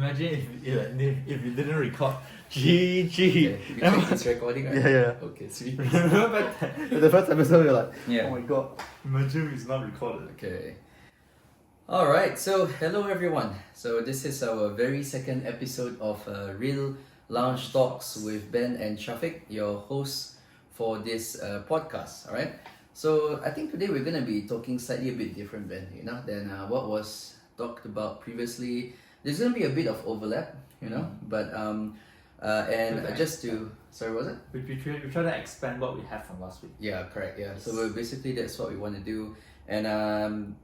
Imagine if you didn't record. GG. Okay, it's recording, right? Yeah. Okay, sweet. Remember the first episode, you're like, Yeah. oh my god, imagine it's not recorded. Okay. Alright, so hello everyone. So this is our very second episode of Real Lounge Talks with Ben and Syafiq, your hosts for this podcast. Alright. So I think today we're gonna be talking slightly a bit different, Ben, than what was talked about previously. There's gonna be a bit of overlap, but just to sorry, was it? We try to expand what we have from last week. Yeah, correct. Yeah, so basically that's what we want to do, and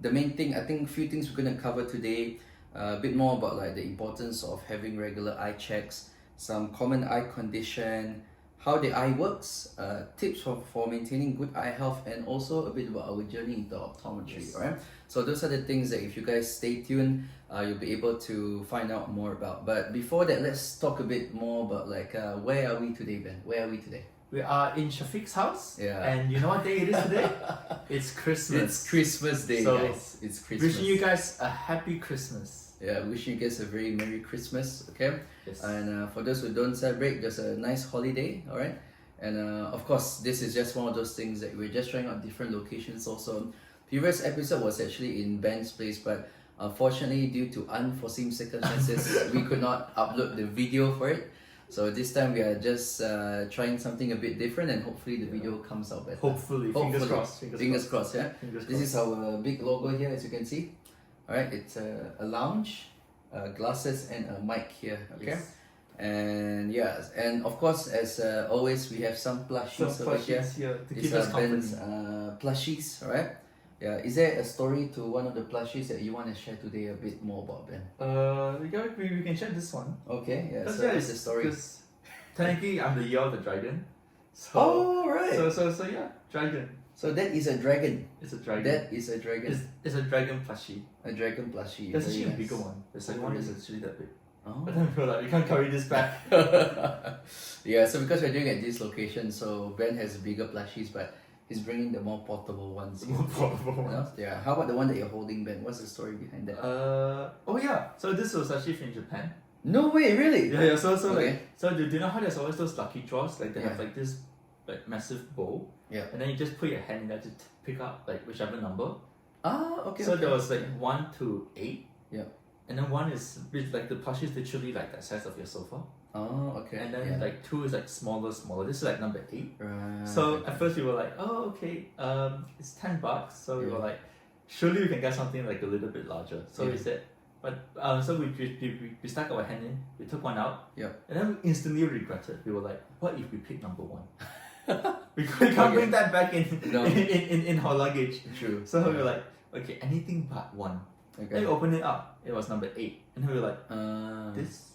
the main thing, I think, a few things we're gonna cover today, a bit more about like the importance of having regular eye checks, some common eye condition, how the eye works, tips for maintaining good eye health, and also a bit about our journey into optometry. Yes. Alright, so those are the things that if you guys stay tuned, you'll be able to find out more about. But before that, let's talk a bit more about like where are we today, Ben? Where are we today? We are in Syafiq's house. Yeah. And you know what day it is today? It's Christmas. It's Christmas Day, So, guys. It's Christmas. Wishing you guys a happy Christmas. Yeah, wishing you guys a very Merry Christmas, okay? Yes. And for those who don't celebrate, just a nice holiday, alright? And of course, this is just one of those things that we're just trying out different locations also. Previous episode was actually in Ben's place, but unfortunately, due to unforeseen circumstances, we could not upload the video for it. So this time we are just trying something a bit different, and hopefully the video comes out better. Hopefully. Fingers crossed. Fingers crossed, yeah. Fingers This crossed. is our big logo here, as you can see. Alright, it's a lounge, glasses, and a mic here, okay? Yes. And yes, and of course, as always, we have some plushies Some over here. plushies here to These keep us are company. Ben's plushies, alright? Yeah, is there a story to one of the plushies that you want to share today a bit more about, Ben? We can share this one. Okay, yeah, Because so what's the story? Because technically I'm the year of the dragon. So, Oh, right. So yeah, dragon. So that is a dragon. It's a dragon. That is a dragon. It's a dragon plushie. A dragon plushie. There's Very actually a nice. bigger one. The second Oh, one is really? actually that big. Oh. But then we were like, we can't carry this back. Yeah, so because we're doing at this location, so Ben has bigger plushies, but he's bringing the more portable ones. More portable You know? ones. Yeah. How about the one that you're holding, Ben? What's the story behind that? Oh yeah. So this was actually from Japan. No way, really? Yeah. So Okay. like, so do you know how there's always those lucky draws? Like they have Yeah. like this like massive bowl. Yeah. And then you just put your hand in there to pick up like whichever number. Ah, okay. So okay. there was like 1 to 8. Yeah. And then 1 is like the plushie is literally like the size of your sofa. Oh, okay. And then yeah. like 2 is like smaller. This is like number 8. Right. So at first we were like, oh okay, it's $10. So we were like, surely we can get something like a little bit larger. So we Yeah. said, but so we stuck our hand in, we took one out, Yeah. and then we instantly regretted. We were like, what if we pick number 1? we can't bring that back in, No. in our luggage. True. So we Yeah. were like, okay, anything but 1. Then Okay. we opened it up. It was number 8, and then we were like, this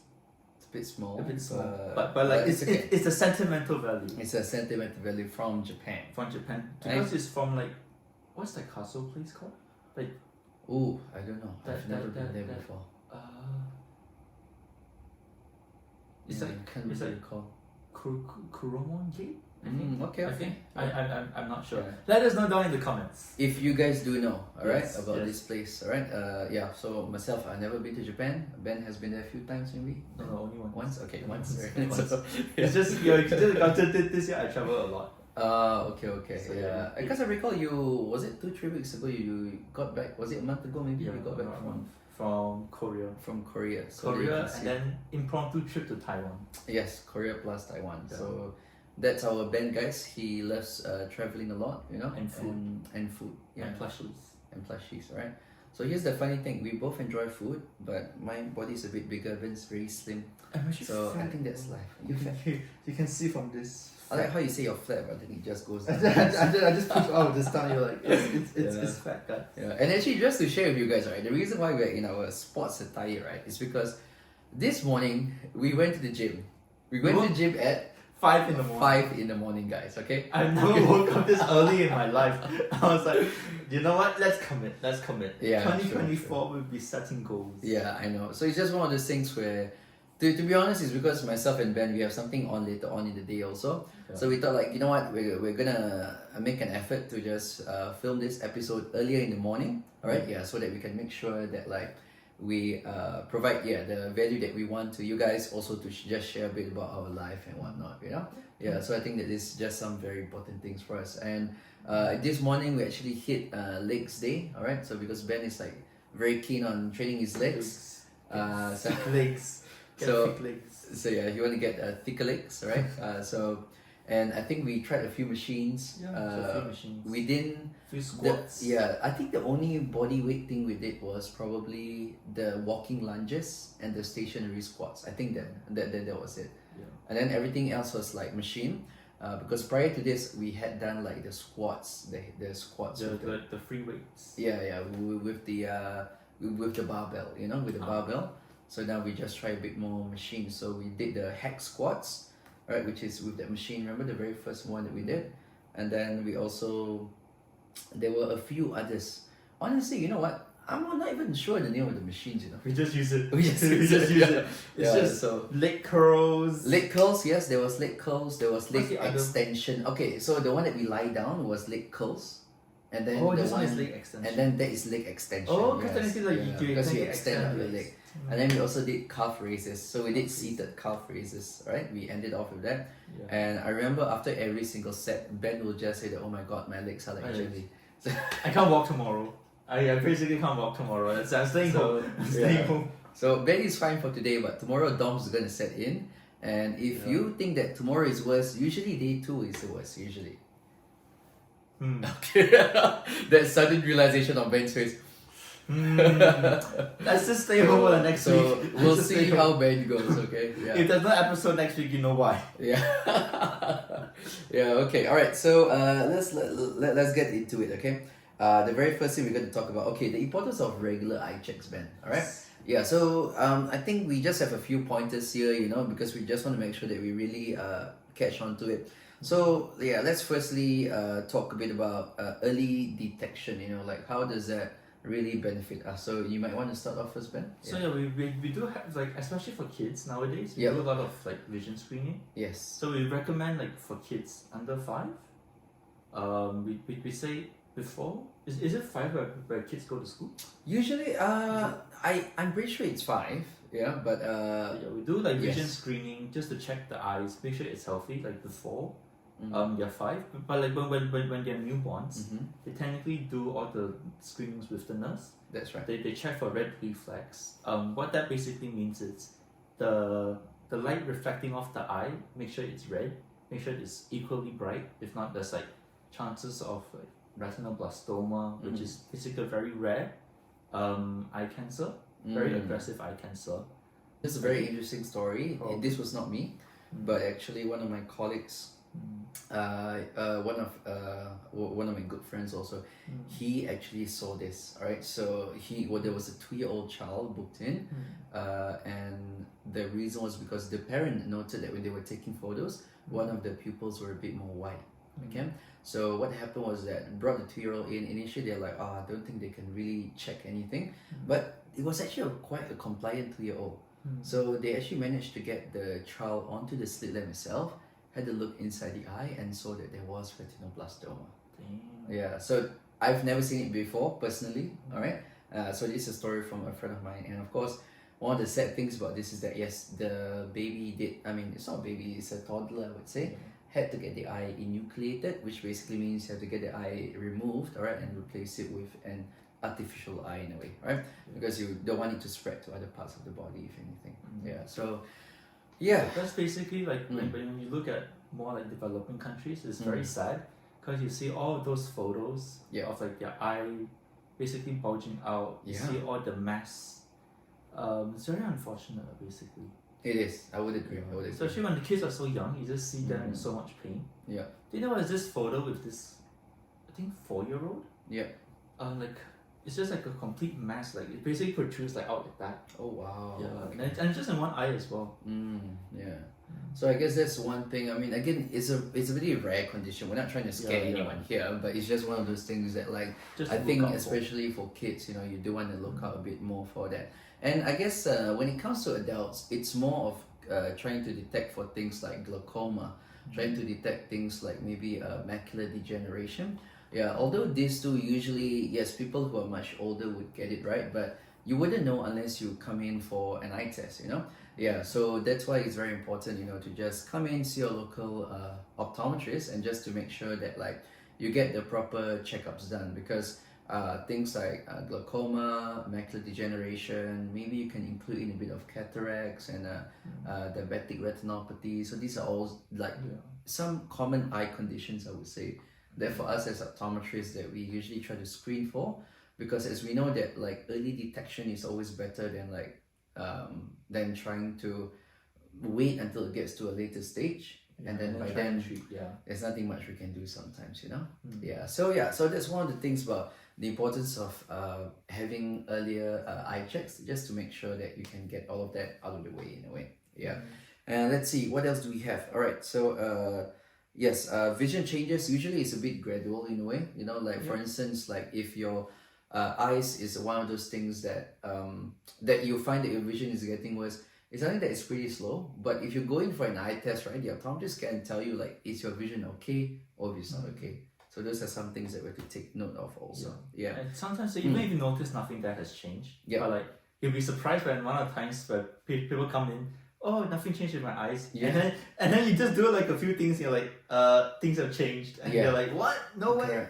It's a bit small. a bit small, but but like it's okay. it's a sentimental value It's a sentimental value from Japan. from Japan Right. because it's from like, what's that castle place called? Like Oh, I don't know. I've That- never that- been that- there that- before. it's Yeah, like I can't it's really like recall. Kuromon Gate. I think. Okay, I okay. think. I'm not sure. Yeah. Let us know down in the comments. If you guys do know, alright, Yes, about yes. this place, alright. Yeah. So myself, I've never been to Japan. Ben has been there a few times, maybe. No, only one. Once. Okay, once. Once. Right? Once. So, It's just this year I travel a lot. okay. So, yeah. yeah. Because I recall you, was it 2-3 weeks ago? You got back. Was it a month ago? Maybe you got back from Korea. from Korea. So Korea you can and see- then impromptu trip to Taiwan. Yes, Korea plus Taiwan. Yeah. So that's our Ben, guys. He loves traveling a lot, And food. and food. Yeah, And plushies. and plushies, right? So here's the funny thing: we both enjoy food, but my body's a bit bigger. Ben's very slim, I'm actually so I fat. think that's life. You fat. You can see from this. I like how you say you're flat, but then it just goes I down. just push out this time. You're like, it's Yeah. fat, guys. Yeah, and actually, just to share with you guys, right, the reason why we're in our sports attire, right, is because this morning we went to the gym. We went to the gym at 5 in the morning. 5 in the morning, guys. Okay. I never woke up this early in my life. I was like, you know what? Let's commit. Yeah, 2024 will be setting goals. Yeah, I know. So it's just one of those things where, to be honest, it's because myself and Ben, we have something on later on in the day also. Yeah. So we thought like, you know what, we're gonna make an effort to just film this episode earlier in the morning. Alright, yeah, so that we can make sure that like we provide the value that we want to you guys, also to just share a bit about our life and whatnot, so I think that this is just some very important things for us. And this morning we actually hit legs day, all right, so because Ben is like very keen on training his legs, thick legs. So Thick legs. so yeah, you want to get thicker legs, right? And I think we tried a few machines. A few machines. We didn't. Few squats. I think the only body weight thing we did was probably the walking lunges and the stationary squats. I think that was it. Yeah. And then everything else was like machine. Because prior to this, we had done like the squats, the squats. The free weights. With the barbell, with the barbell. So now we just try a bit more machine. So we did the hack squats, right, which is with that machine. Remember the very first one that we did? And then we also, there were a few others. Honestly, you know what? I'm not even sure the name of the machines, We just use it. We just use it. It's just leg curls. Leg curls, yes, there was leg curls, there was leg What's the other? extension. Okay, so the one that we lie down was leg curls. And then this one is leg extension. And then that is leg extension. Oh, because because you extend up your legs. leg. And then we also did calf raises. So we did seated calf raises, right? We ended off with that. Yeah. And I remember after every single set, Ben will just say that, oh my god, my legs are like jelly. I can't walk tomorrow. I basically can't walk tomorrow. So I'm staying home. So Ben is fine for today, but tomorrow Dom's gonna set in. And if you think that tomorrow is worse, usually day 2 is the worst, usually. Okay. That sudden realization on Ben's face. Let's just stay home for the next week. So we'll see how Ben goes, okay? Yeah. If there's no episode next week, you know why. Yeah. Okay. All right. So let's get into it, okay? The very first thing we're going to talk about, okay, the importance of regular eye checks, Ben. All right. Yeah. So I think we just have a few pointers here, because we just want to make sure that we really catch on to it. So yeah, let's firstly talk a bit about early detection. Like how does that really benefit us? So you might want to start off first, Ben. So we do have, like, especially for kids nowadays, we do a lot of like vision screening. Yes. So we recommend, like, for kids under 5. We say before, is it 5 where kids go to school? Usually, I'm pretty sure it's 5. Yeah, but we do like vision screening just to check the eyes, make sure it's healthy, like before. They're 5, but like when they're newborns, they technically do all the screenings with the nurse. That's right. They check for red reflex. What that basically means is the light reflecting off the eye, make sure it's red, make sure it's equally bright. If not, there's like chances of like retinoblastoma, which is basically a very rare eye cancer, very aggressive eye cancer. This is a very interesting story. This was not me, but actually one of my colleagues, one of my good friends also, he actually saw this. All right, so there was a 2-year-old child booked in, and the reason was because the parent noted that when they were taking photos, one of the pupils were a bit more wide. Okay, so what happened was that brought the 2-year-old in. Initially they're like, I don't think they can really check anything, but it was actually quite a compliant 2-year-old. So they actually managed to get the child onto the slit lamp itself, had a look inside the eye, and saw that there was retinoblastoma. Damn. Yeah, so I've never seen it before personally. All right, so this is a story from a friend of mine, and of course, one of the sad things about this is that yes, the baby did. I mean, it's not a baby; it's a toddler, I would say. Had to get the eye enucleated, which basically means you have to get the eye removed, all right, and replace it with an artificial eye in a way, right? Because you don't want it to spread to other parts of the body, if anything. Yeah. So. Yeah, that's basically like when you look at more like developing countries, it's very sad because you see all of those photos of like their eye basically bulging out. You see all the mass. It's very unfortunate, basically. It is. I would agree. Especially when the kids are so young, you just see them in so much pain. Yeah. Do you know what is this photo with this, I think 4-year-old? Yeah. Like, it's just like a complete mass. Like it basically protrudes like out like that. Oh wow. Yeah, okay. and just in one eye as well. Yeah. So I guess that's one thing. I mean, again, it's a really rare condition. We're not trying to scare anyone here, but it's just one of those things that, like, just I think especially for kids, you do want to look out a bit more for that. And I guess when it comes to adults, it's more of trying to detect for things like glaucoma, trying to detect things like maybe macular degeneration. Yeah, although these two usually, yes, people who are much older would get it, right? But you wouldn't know unless you come in for an eye test, you know. Yeah, so that's why it's very important, you know, to just come in, see your local optometrist, and just to make sure that like you get the proper checkups done, because things like glaucoma, macular degeneration, maybe you can include in a bit of cataracts and diabetic retinopathy. So these are all like some common eye conditions, I would say, that for us as optometrists that we usually try to screen for, because as we know that like early detection is always better than trying to wait until it gets to a later stage, and then by then there's nothing much we can do sometimes, you know. So that's one of the things about the importance of having earlier eye checks, just to make sure that you can get all of that out of the way in a way. And let's see, what else do we have? All right, so yes, vision changes usually is a bit gradual in a way, you know, like for instance, like if your eyes is one of those things that that you find that your vision is getting worse, it's something that is pretty slow. But if you go in for an eye test, right, the optometrist can tell you like, is your vision okay or if it's not okay. So those are some things that we have to take note of also. And sometimes you may even notice nothing that has changed. But like you'll be surprised when one of the times where people come in, oh, nothing changed with my eyes. And then you just do like a few things, you're like, things have changed. And you're like, what? No way.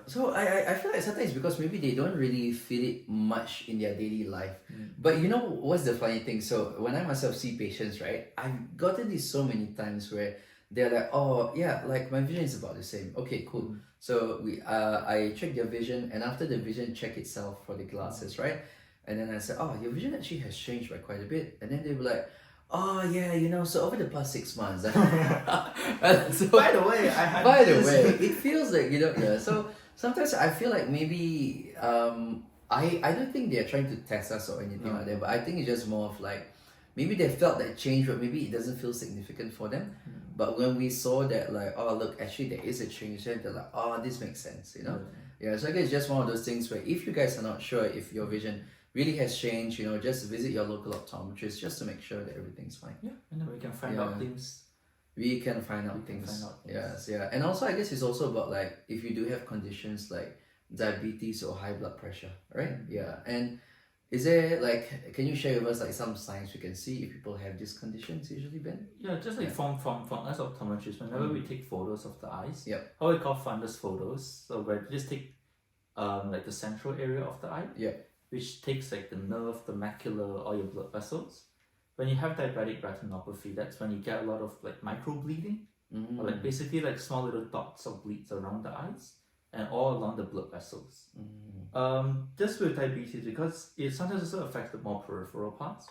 So I feel like sometimes because maybe they don't really feel it much in their daily life. But you know what's the funny thing? So when I myself see patients, right, I've gotten this so many times where they're like, oh yeah, like my vision is about the same. Okay, cool. So I check their vision, and after the vision check itself for the glasses, right? And then I said, oh, your vision actually has changed by quite a bit. And then they were like, oh yeah, you know, so over the past 6 months. So, by the way, it feels like, you know, so sometimes I feel like maybe I don't think they're trying to test us or anything like that, but I think it's just more of like maybe they felt that change, but maybe it doesn't feel significant for them. But when we saw that, like, oh look, actually there is a change, then they're like, oh, this makes sense, you know. So I guess it's just one of those things where if you guys are not sure if your vision really has changed, you know, just visit your local optometrist just to make sure that everything's fine. And then we can find out things. We can find out things. Yes, and also I guess it's also about like if you do have conditions like diabetes or high blood pressure, right? And is there like, can you share with us like some signs we can see if people have these conditions usually, Ben? Just like from us optometrists, whenever we take photos of the eyes, how we call fundus photos. So we just take like the central area of the eye, which takes like the nerve, the macula, or your blood vessels. When you have diabetic retinopathy, that's when you get a lot of like microbleeding, or like basically like small little dots of bleeds around the eyes and all along the blood vessels. Just with diabetes, because it sometimes also affects the more peripheral parts,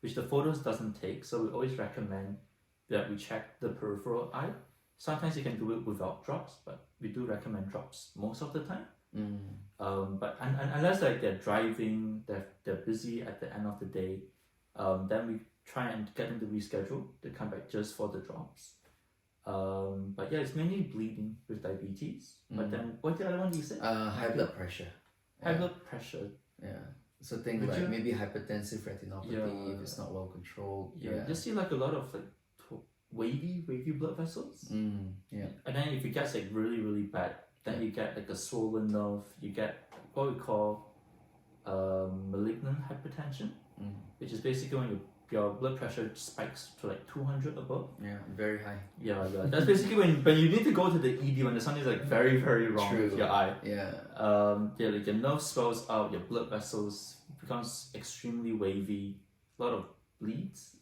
which the photos doesn't take. So we always recommend that we check the peripheral eye. Sometimes you can do it without drops, but we do recommend drops most of the time. But unless like they're driving, they're busy at the end of the day, then we try and get them to reschedule to come back just for the drops. But it's mainly bleeding with diabetes. But then what's the other one you said? High blood pressure. High blood pressure. So things like maybe hypertensive retinopathy if it's not well controlled. Just see like a lot of like wavy blood vessels. And then if it gets like really, really bad, then you get like a swollen nerve, you get what we call malignant hypertension, which is basically when your blood pressure spikes to like 200 above. Very high. That's basically when you need to go to the ED when there's something like very, very wrong with your eye. Like your nerve swells out, your blood vessels becomes extremely wavy, a lot of bleeds.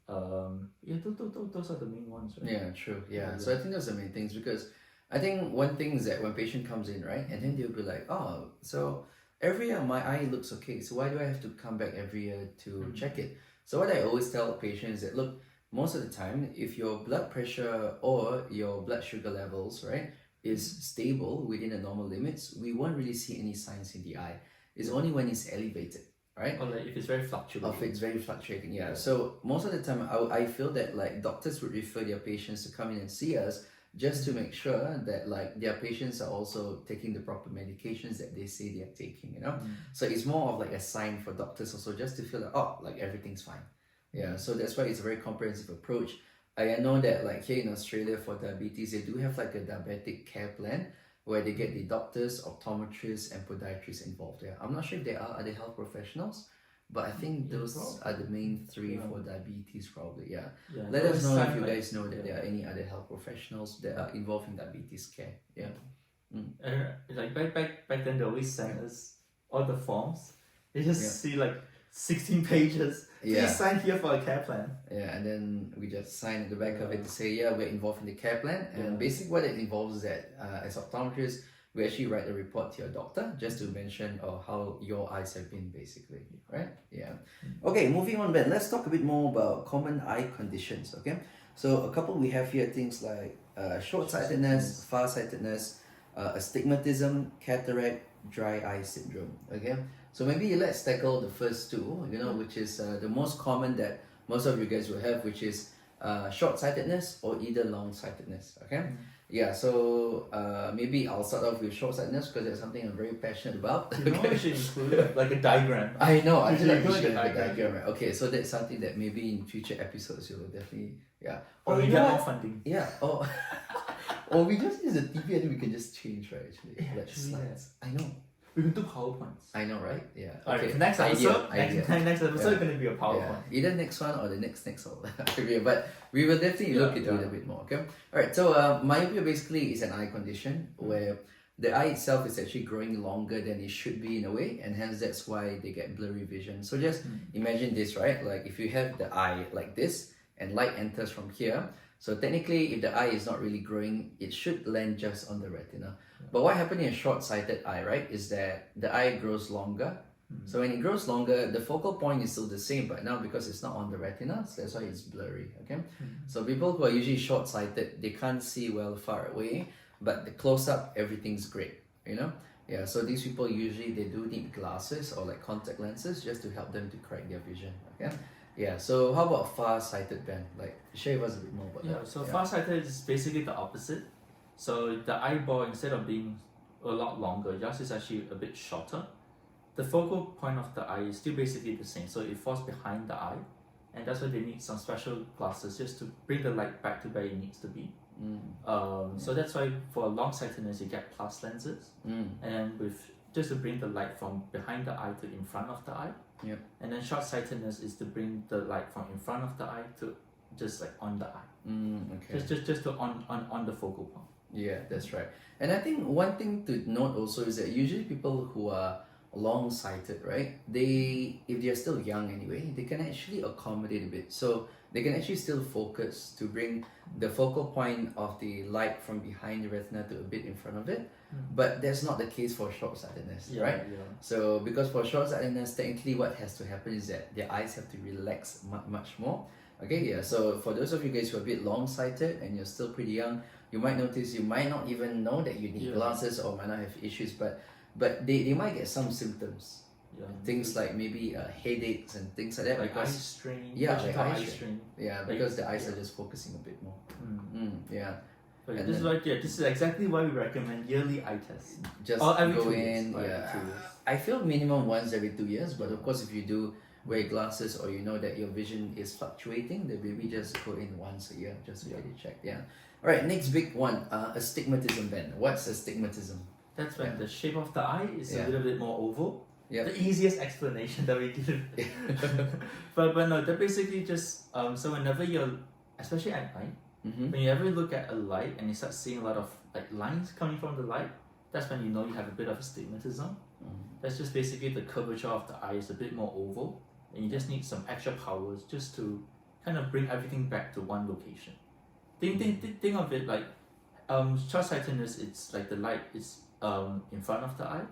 Those are the main ones, right? True. So I think those are the main things, because I think one thing is that when patient comes in, right, and then they'll be like, oh, so every year my eye looks okay, so why do I have to come back every year to check it? So what I always tell patients is that, look, most of the time, if your blood pressure or your blood sugar levels, right, is stable within the normal limits, we won't really see any signs in the eye. It's only when it's elevated, right? Or like if it's very fluctuating. If it's very fluctuating, So most of the time, I feel that like doctors would refer their patients to come in and see us just to make sure that like their patients are also taking the proper medications that they say they are taking, you know. So it's more of like a sign for doctors also, just to feel like, oh, like everything's fine. So that's why it's a very comprehensive approach. I know that like here in Australia for diabetes, they do have like a diabetic care plan where they get the doctors, optometrists, and podiatrists involved. Yeah, I'm not sure if there are other health professionals, but I think those are the main three for diabetes, probably. Yeah. Let us know if you guys know that there are any other health professionals that are involved in diabetes care. Yeah. Like back then, they always sent us all the forms. You just see like 16 pages. Please sign here for a care plan. Yeah, and then we just sign at the back of it to say, we're involved in the care plan. And basically what it involves is that as optometrists, we actually write a report to your doctor just to mention how your eyes have been, basically, right? Yeah. Okay, moving on, Ben. Let's talk a bit more about common eye conditions, okay? So a couple we have here, things like short-sightedness, far-sightedness, astigmatism, cataract, dry eye syndrome, okay? So maybe let's tackle the first two, which is the most common that most of you guys will have, which is short-sightedness or either long-sightedness, okay? Yeah, so maybe I'll start off with short-sightedness because that's something I'm very passionate about. You know, we should include like a diagram. I know, I feel like we should have a diagram, right? Okay, so that's something that maybe in future episodes you will definitely, Or we get more funding. Yeah, or we just use the TV and then we can just change, right, actually. Yeah, like slides. I know. We can do PowerPoints. I know, right? Yeah. Okay, next episode, next episode is going to be a PowerPoint. Either next one or the next or but we will definitely look into it a bit more, okay? Alright, so myopia basically is an eye condition where the eye itself is actually growing longer than it should be in a way, and hence that's why they get blurry vision. So just imagine this, right? Like if you have the eye like this and light enters from here, so technically if the eye is not really growing, it should land just on the retina. But what happens in a short-sighted eye, right, is that the eye grows longer. So when it grows longer, the focal point is still the same, but now because it's not on the retina, so that's why it's blurry, okay? So people who are usually short-sighted, they can't see well far away, but the close-up, everything's great, Yeah, so these people usually, they do need glasses or like contact lenses just to help them to correct their vision, okay? Yeah, so how about far-sighted, Ben? Like, share with us a bit more about that. So far-sighted is basically the opposite. So the eyeball, instead of being a lot longer, yours is actually a bit shorter. The focal point of the eye is still basically the same, so it falls behind the eye, and that's why they need some special glasses just to bring the light back to where it needs to be. So that's why for long-sightedness you get plus lenses, and then just to bring the light from behind the eye to in front of the eye. And then short-sightedness is to bring the light from in front of the eye to just like on the eye. Just to on the focal point. Yeah, that's right. And I think one thing to note also is that usually people who are long-sighted, right, if they're still young anyway, they can actually accommodate a bit. So they can actually still focus to bring the focal point of the light from behind the retina to a bit in front of it. But that's not the case for short-sightedness, right? So because for short-sightedness, technically what has to happen is that their eyes have to relax much more. Okay, yeah, so for those of you guys who are a bit long-sighted and you're still pretty young, you might notice you might not even know that you need glasses or might not have issues, but they might get some symptoms. Things like maybe headaches and things like that. Like because, eye strain. eye strain. Yeah, because the eyes are just focusing a bit more. Yeah. But this is exactly why we recommend yearly eye tests. Just every go 2 in. years. Yeah. I feel minimum once every 2 years, but of course if you do wear glasses or you know that your vision is fluctuating, then maybe just go in once a year just to get it checked. Yeah. All right, next big one, astigmatism, Ben. What's astigmatism? That's when the shape of the eye is a little bit more oval. Yeah. The easiest explanation that we give. but no, that basically just so whenever you're, especially at night, when you ever look at a light and you start seeing a lot of like lines coming from the light, that's when you know you have a bit of astigmatism. That's just basically the curvature of the eye is a bit more oval, and you just need some extra powers just to kind of bring everything back to one location. Think of it like short-sightedness, it's like the light is in front of the eye.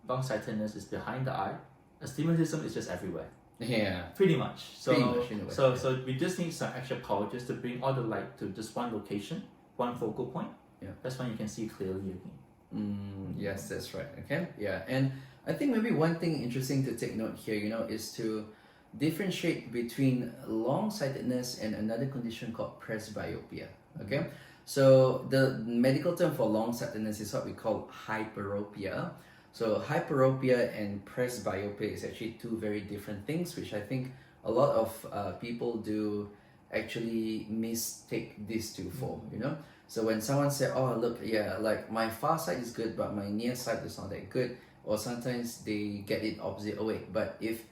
Long-sightedness is behind the eye. Astigmatism is just everywhere. Yeah. Pretty much. So in a way. So we just need some extra power just to bring all the light to just one location, one focal point. Yeah. That's when you can see clearly again. Yes, that's right. Okay. Yeah. And I think maybe one thing interesting to take note here, is to differentiate between long-sightedness and another condition called presbyopia. Okay. So the medical term for long-sightedness is what we call hyperopia. So hyperopia and presbyopia is actually two very different things, which I think a lot of people do actually mistake these two for, you know. So when someone said, oh look, yeah, like my far sight is good but my near sight is not that good, or sometimes they get it opposite, oh wait, but if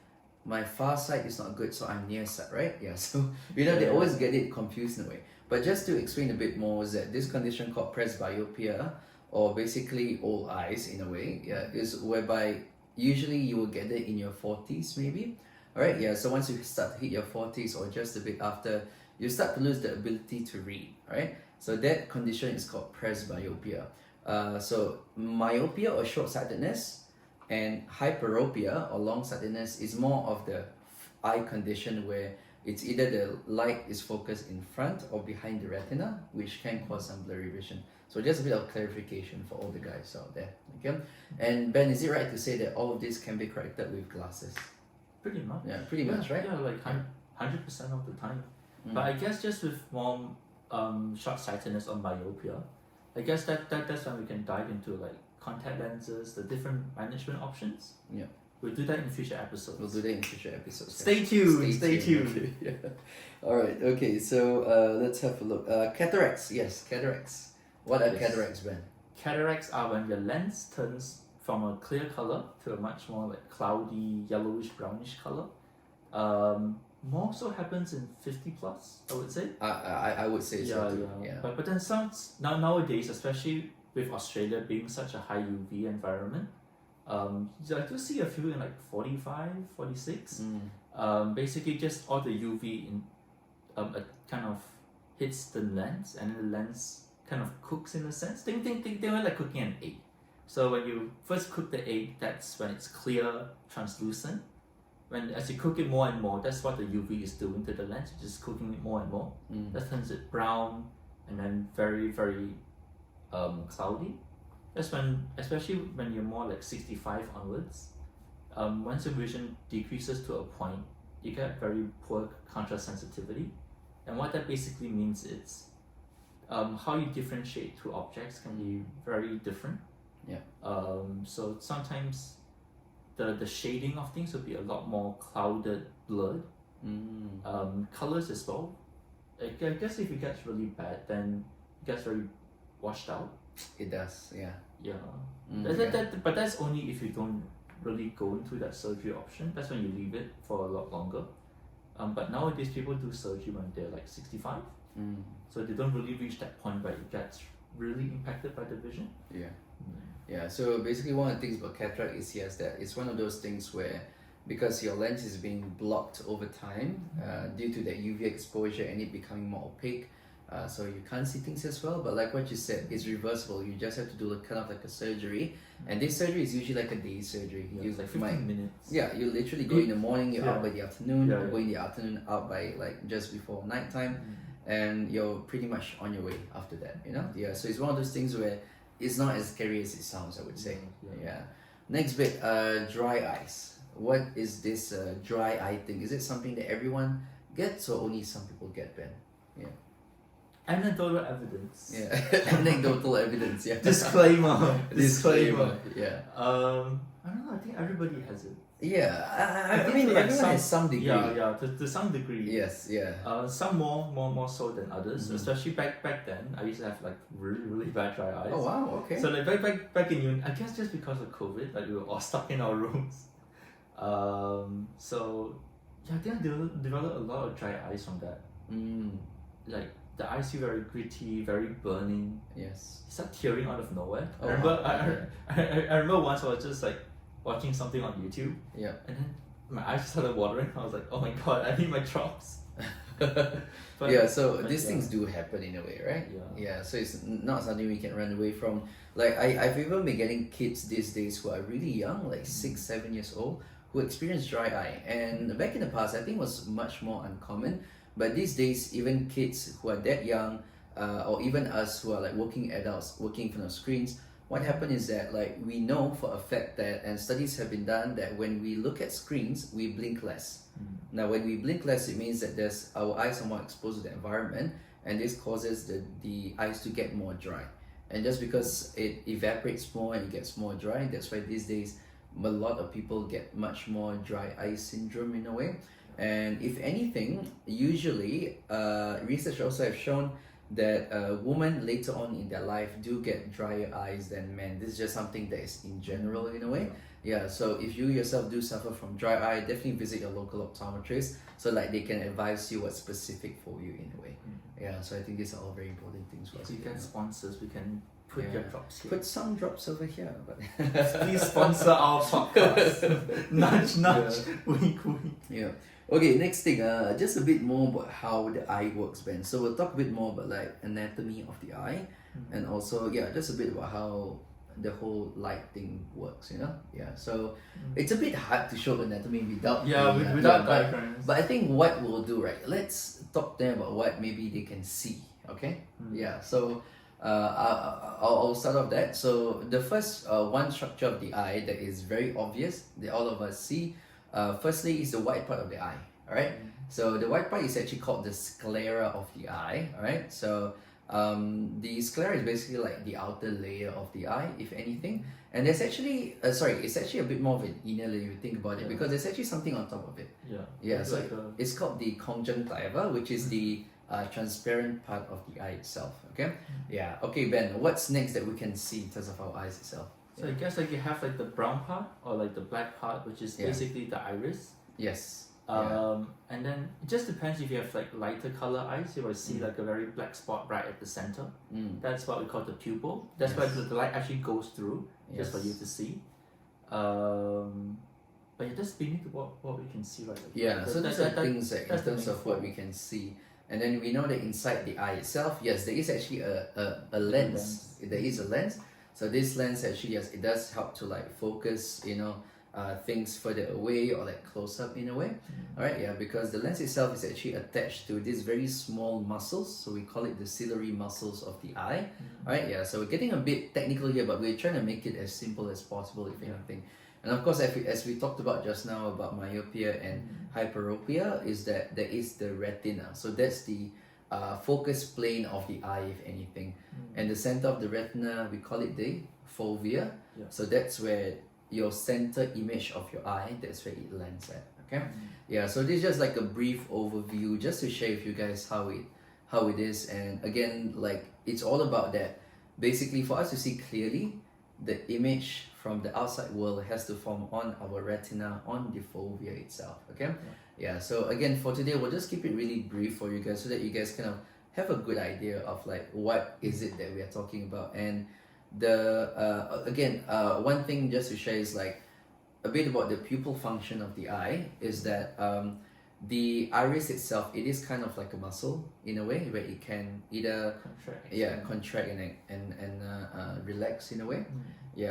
my far sight is not good so I'm near sight, right? Yeah, so you know, they always get it confused in a way. But just to explain a bit more, is that this condition called presbyopia, or basically old eyes in a way, yeah, is whereby usually you will get it in your 40s maybe. Alright, yeah, so once you start to hit your 40s or just a bit after, you start to lose the ability to read, right? So that condition is called presbyopia. So myopia or short-sightedness and hyperopia or long-sightedness is more of the eye condition where it's either the light is focused in front or behind the retina, which can cause some blurry vision. So just a bit of clarification for all the guys out there. Okay. And Ben, is it right to say that all of this can be corrected with glasses? Pretty much. Yeah, pretty much, right? Yeah, like 100% of the time. But I guess just with more short-sightedness or myopia, I guess that's when we can dive into like contact lenses, the different management options. Yeah. We'll do that in future episodes. We'll do that in future episodes. Stay tuned. Stay tuned. Okay, yeah. All right. Okay. So let's have a look. Cataracts. Yes, cataracts. What are cataracts, Ben? Cataracts are when your lens turns from a clear color to a much more like cloudy, yellowish, brownish color. More so happens in 50 plus, I would say. I would say so too. Yeah. But then nowadays, especially with Australia being such a high UV environment, I do see a few in like 45, 46. Basically just all the UV in kind of hits the lens, and then the lens kind of cooks in a sense. They were like cooking an egg. So when you first cook the egg, that's when it's clear, translucent. As you cook it more and more, that's what the UV is doing to the lens. It's just cooking it more and more. That turns it brown and then very, very cloudy. That's when, especially when you're more like 65 onwards, once your vision decreases to a point, you get very poor contrast sensitivity. And what that basically means is how you differentiate two objects can be very different. Yeah. So sometimes the shading of things will be a lot more clouded, blurred. Colors as well. I guess if it gets really bad, then it gets very washed out. It does, yeah. Yeah. But that's only if you don't really go into that surgery option. That's when you leave it for a lot longer. But nowadays people do surgery when they're like 65. So they don't really reach that point where it gets really impacted by the vision. Yeah. Yeah, so basically one of the things about cataract is that it's one of those things where because your lens is being blocked over time due to that UV exposure and it becoming more opaque, so you can't see things as well. But like what you said, it's reversible. You just have to do kind of like a surgery, and this surgery is usually like a day surgery. Yeah, it's like 15 minutes. Yeah, you literally go in the morning, you're out by the afternoon, or go in the afternoon, out by like just before nighttime, and you're pretty much on your way after that, you know? Yeah, so it's one of those things where it's not as scary as it sounds, I would say. Yeah. Next bit, dry eyes. What is this dry eye thing? Is it something that everyone gets or only some people get, Ben? Yeah. Anecdotal evidence. Yeah. Anecdotal evidence, yeah. Disclaimer. Yeah. I don't know, I think everybody has it. Yeah, I mean everyone has some degree. Yeah, to some degree. Yes, yeah. Some more so than others. Especially back then, I used to have like really bad dry eyes. Oh wow, okay. So like back in uni, I guess just because of COVID, like we were all stuck in our rooms. So yeah, I think I developed a lot of dry eyes from that. Like the eyes feel very gritty, very burning. Yes. You start tearing out of nowhere. Oh, I remember once I was just like watching something on YouTube. Yeah. And then my eyes started watering. I was like, oh my god, I need my drops. But, yeah, so these things do happen in a way, right? Yeah. So it's not something we can run away from. Like I've even been getting kids these days who are really young, like 6, 7 years old, who experience dry eye. And back in the past, I think it was much more uncommon. But these days, even kids who are that young, or even us who are like working adults, working in front of screens, what happened is that like we know for a fact that, and studies have been done, that when we look at screens, we blink less. Now when we blink less, it means that our eyes are more exposed to the environment, and this causes the eyes to get more dry. And just because it evaporates more and it gets more dry, that's why these days a lot of people get much more dry eye syndrome in a way. And if anything, usually research also have shown that women later on in their life do get drier eyes than men. This is just something that is in general in a way. Yeah, so if you yourself do suffer from dry eye, definitely visit your local optometrist so like they can advise you what's specific for you in a way. Yeah, so I think these are all very important things for us. If you get sponsors, we can put your drops here. Put some drops over here, but please sponsor our podcast. Nudge, nudge, wink, wink. Yeah. Okay, next thing, just a bit more about how the eye works, Ben. So we'll talk a bit more about like anatomy of the eye, and also just a bit about how the whole light thing works, you know? Yeah, so it's a bit hard to show anatomy without without diagrams. But I think what we'll do, right? Let's talk to them about what maybe they can see. Okay? Yeah. So I'll start off that. So the first one structure of the eye that is very obvious that all of us see, firstly is the white part of the eye. All right. So the white part is actually called the sclera of the eye. All right. So the sclera is basically like the outer layer of the eye, if anything. And there's actually, it's actually a bit more of an inner layer if you think about it, because there's actually something on top of it. Yeah. So like it's called the conjunctiva, which is the transparent part of the eye itself. Okay. Yeah. Okay, Ben. What's next that we can see in terms of our eyes itself? So I guess like you have like the brown part or like the black part, which is basically the iris. Yes. And then it just depends if you have like lighter color eyes, you will see like a very black spot right at the center. That's what we call the pupil. That's where the light actually goes through, just for you to see. But that's beneath what we can see right now. So these are things that in terms of what we can see. And then we know that inside the eye itself, yes, there is actually a lens. There is a lens. So this lens actually, yes, it does help to like focus, things further away or like close up in a way. Alright, because the lens itself is actually attached to these very small muscles. So we call it the ciliary muscles of the eye. Alright, so we're getting a bit technical here, but we're trying to make it as simple as possible, if anything. And of course, as we talked about just now about myopia and hyperopia, is that there is the retina. So that's the focus plane of the eye, if anything. And the center of the retina, we call it the fovea. So that's where your center image of your eye, that's where it lands at. Okay. So this is just like a brief overview just to share with you guys how it is. And again, like it's all about that. Basically, for us to see clearly, the image from the outside world has to form on our retina, on the fovea itself. Okay. So again, for today, we'll just keep it really brief for you guys so that you guys kind of have a good idea of like what is it that we are talking about. And the one thing just to share is like a bit about the pupil function of the eye is that the iris itself, it is kind of like a muscle in a way where it can either contract and relax in a way.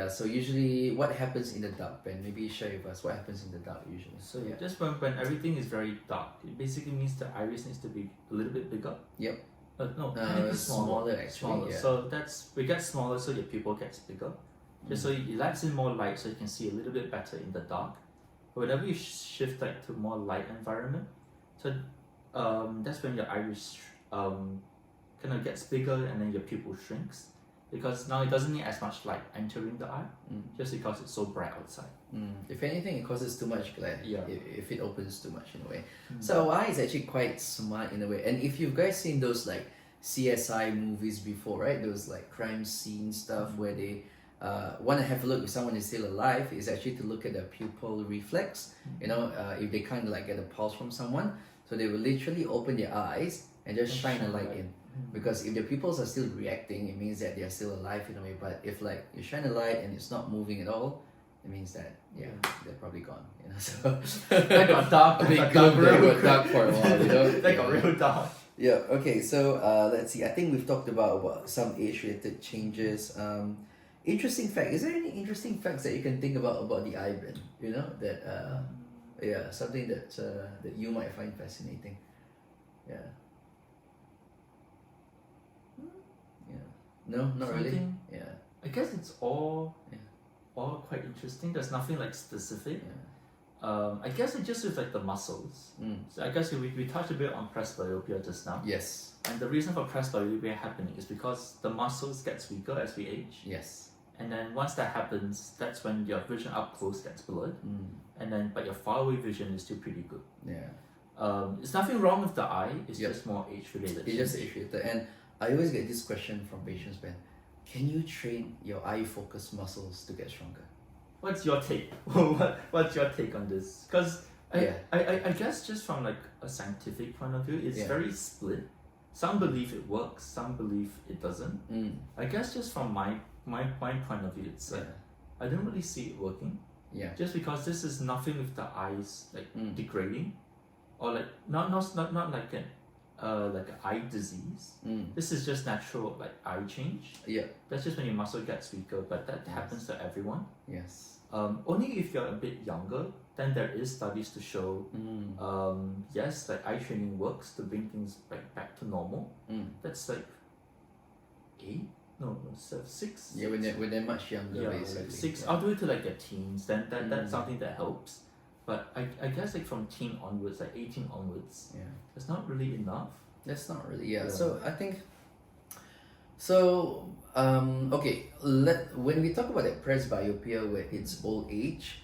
So usually what happens in the dark, Ben? Maybe share with us what happens in the dark usually. So just when everything is very dark, it basically means the iris needs to be a little bit bigger. Smaller actually. Smaller. So we get smaller, so your pupil gets bigger. Just so it lets in more light, so you can see a little bit better in the dark. But whenever you shift like to more light environment, so that's when your iris kind of gets bigger and then your pupil shrinks, because now it doesn't need as much light entering the eye, just because it's so bright outside. If anything, it causes too much glare. If it opens too much in a way. So our eye is actually quite smart in a way. And if you guys seen those like CSI movies before, right? Those like crime scene stuff where they want to have a look if someone is still alive, is actually to look at the pupil reflex. If they kind of like get a pulse from someone, so they will literally open their eyes and just shine a light in. Because if the pupils are still reacting, it means that they are still alive in a way. But if like you shine a light and it's not moving at all, it means that they're probably gone. So that got dark. They got dark for a while. That got real dark. Okay. So let's see. I think we've talked about some age-related changes. Interesting fact. Is there any interesting facts that you can think about the eye, Ben? Something that you might find fascinating. No, not really. I guess it's all quite interesting. There's nothing like specific. I guess it's just with like the muscles. So I guess we touched a bit on presbyopia just now. Yes. And the reason for presbyopia happening is because the muscles gets weaker as we age. Yes. And then once that happens, that's when your vision up close gets blurred. And then but your far away vision is still pretty good. It's nothing wrong with the eye. It's Yep. just more age related. It's just age related. And I always get this question from patients, Ben. Can you train your eye focus muscles to get stronger? What's your take? What's your take on this? Because I guess just from like a scientific point of view, it's very split. Some believe it works, some believe it doesn't. I guess just from my point of view, it's like I don't really see it working. Yeah. Just because this is nothing with the eyes like degrading, or like not like an eye disease. This is just natural like eye change. Yeah. That's just when your muscle gets weaker, but that happens to everyone. Yes. Only if you're a bit younger, then there is studies to show yes, like eye training works to bring things back to normal. That's like 6. Yeah, when they're much younger, basically. Like 6. I'll do it to like their teens. Then that's something that helps. But I guess like from teen onwards, like 18 onwards, it's not really enough. That's not really So I think. So okay, when we talk about that presbyopia where it's old age,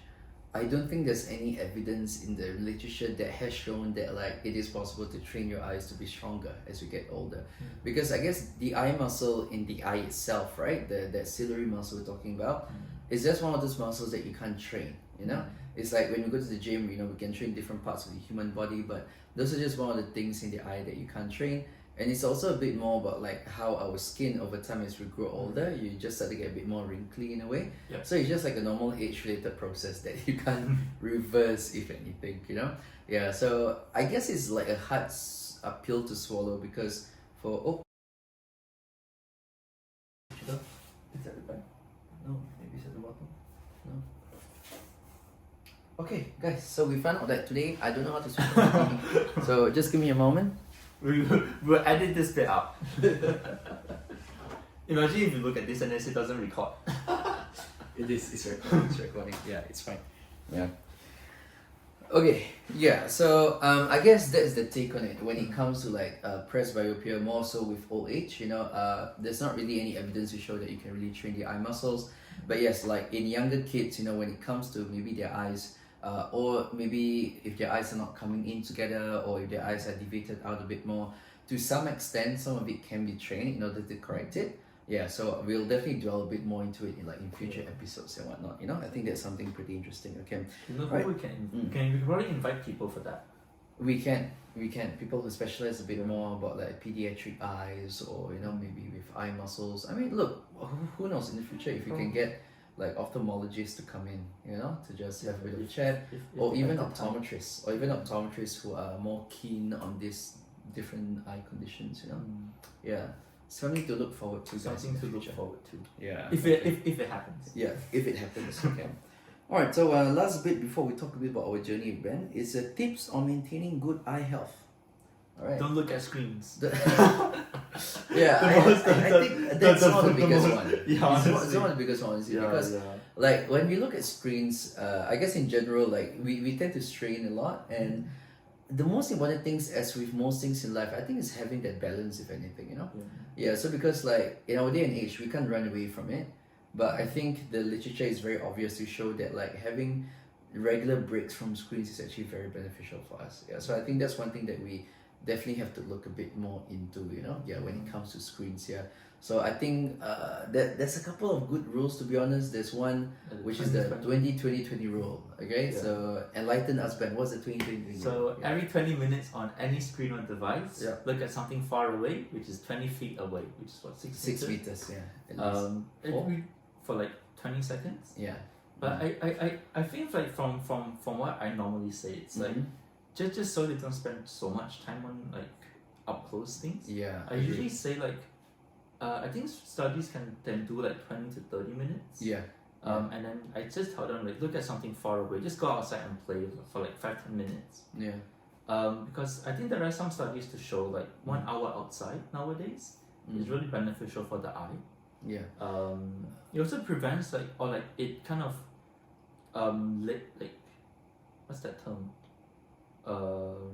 I don't think there's any evidence in the literature that has shown that like it is possible to train your eyes to be stronger as you get older. Because I guess the eye muscle in the eye itself, right, that ciliary muscle we're talking about, is just one of those muscles that you can't train, you know? It's like when we go to the gym, you know, we can train different parts of the human body, but those are just one of the things in the eye that you can't train. And it's also a bit more about like how our skin over time as we grow older, you just start to get a bit more wrinkly in a way. Yep. So it's just like a normal age-related process that you can't reverse, if anything, you know? Yeah, so I guess it's like a hard pill to swallow because for... Is that the back? No, maybe it's at the bottom. No. Okay, guys, so we found out that today I don't know how to switch on the TV. So just give me a moment. We'll edit this bit out. Imagine if you look at this and then it doesn't record. It's recording. Yeah, it's fine. Yeah. Okay, yeah, so I guess that's the take on it when it comes to like presbyopia, more so with old age, you know, there's not really any evidence to show that you can really train the eye muscles. But yes, like in younger kids, you know, when it comes to maybe their eyes, or maybe if their eyes are not coming in together, or if their eyes are deviated out a bit more, to some extent, some of it can be trained in order to correct it. Yeah, so we'll definitely dwell a bit more into it in future episodes and whatnot. You know, I think that's something pretty interesting. Okay, you know, right. we can probably invite people for that. We can people who specialize a bit more about like pediatric eyes, or you know, maybe with eye muscles. I mean, look, who knows in the future if you can get like ophthalmologists to come in, you know, to just have a bit of a chat, or even optometrists who are more keen on these different eye conditions, you know. Yeah, something to look forward to. Something to look forward to. Yeah. If it happens. Yeah, if it happens. Okay. All right. So last bit before we talk a bit about our journey with Ben is tips on maintaining good eye health. All right. Don't look at screens. Yeah, I think that's one of the biggest one. Yeah, it's one of the biggest ones because like when we look at screens, I guess in general, like we tend to strain a lot, and the most important things, as with most things in life, I think is having that balance, if anything, you know. Yeah. So because like in our day and age, we can't run away from it, but I think the literature is very obvious to show that like having regular breaks from screens is actually very beneficial for us. Yeah. So I think that's one thing that we definitely have to look a bit more into, you know, when it comes to screens. So I think there's a couple of good rules, to be honest. There's one which is the 20-20-20 rule. Okay, so enlighten us, Ben. What's the 20-20-20 rule? So every 20 minutes on any screen or device, look at something far away, which is 20 feet away, which is what, 6 meters? Yeah. For like 20 seconds. Yeah. But I think like from what I normally say, it's like just so they don't spend so much time on like up close things. Yeah. I usually say like I think studies can do like 20 to 30 minutes. Yeah. And then I just tell them like look at something far away. Just go outside and play for like 5-10 minutes. Yeah. Because I think there are some studies to show like 1 hour outside nowadays is really beneficial for the eye. Yeah. It also prevents like, or like it kind of like what's that term?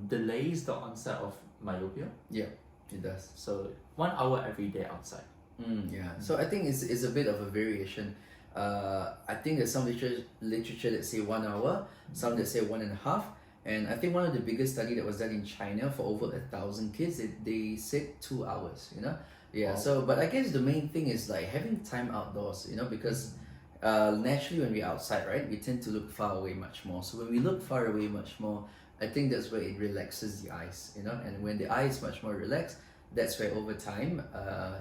Delays the onset of myopia. Yeah, it does. So 1 hour every day outside. Yeah. So I think it's a bit of a variation. I think there's some literature that say 1 hour, some that say 1.5, And I think one of the biggest study that was done in China for over 1,000 kids, they said 2 hours, you know? Yeah, Wow. so, but I guess the main thing is like having time outdoors, you know, because naturally when we're outside, right, we tend to look far away much more. So when we look far away much more, I think that's where it relaxes the eyes, you know, and when the eye is much more relaxed, that's where over time,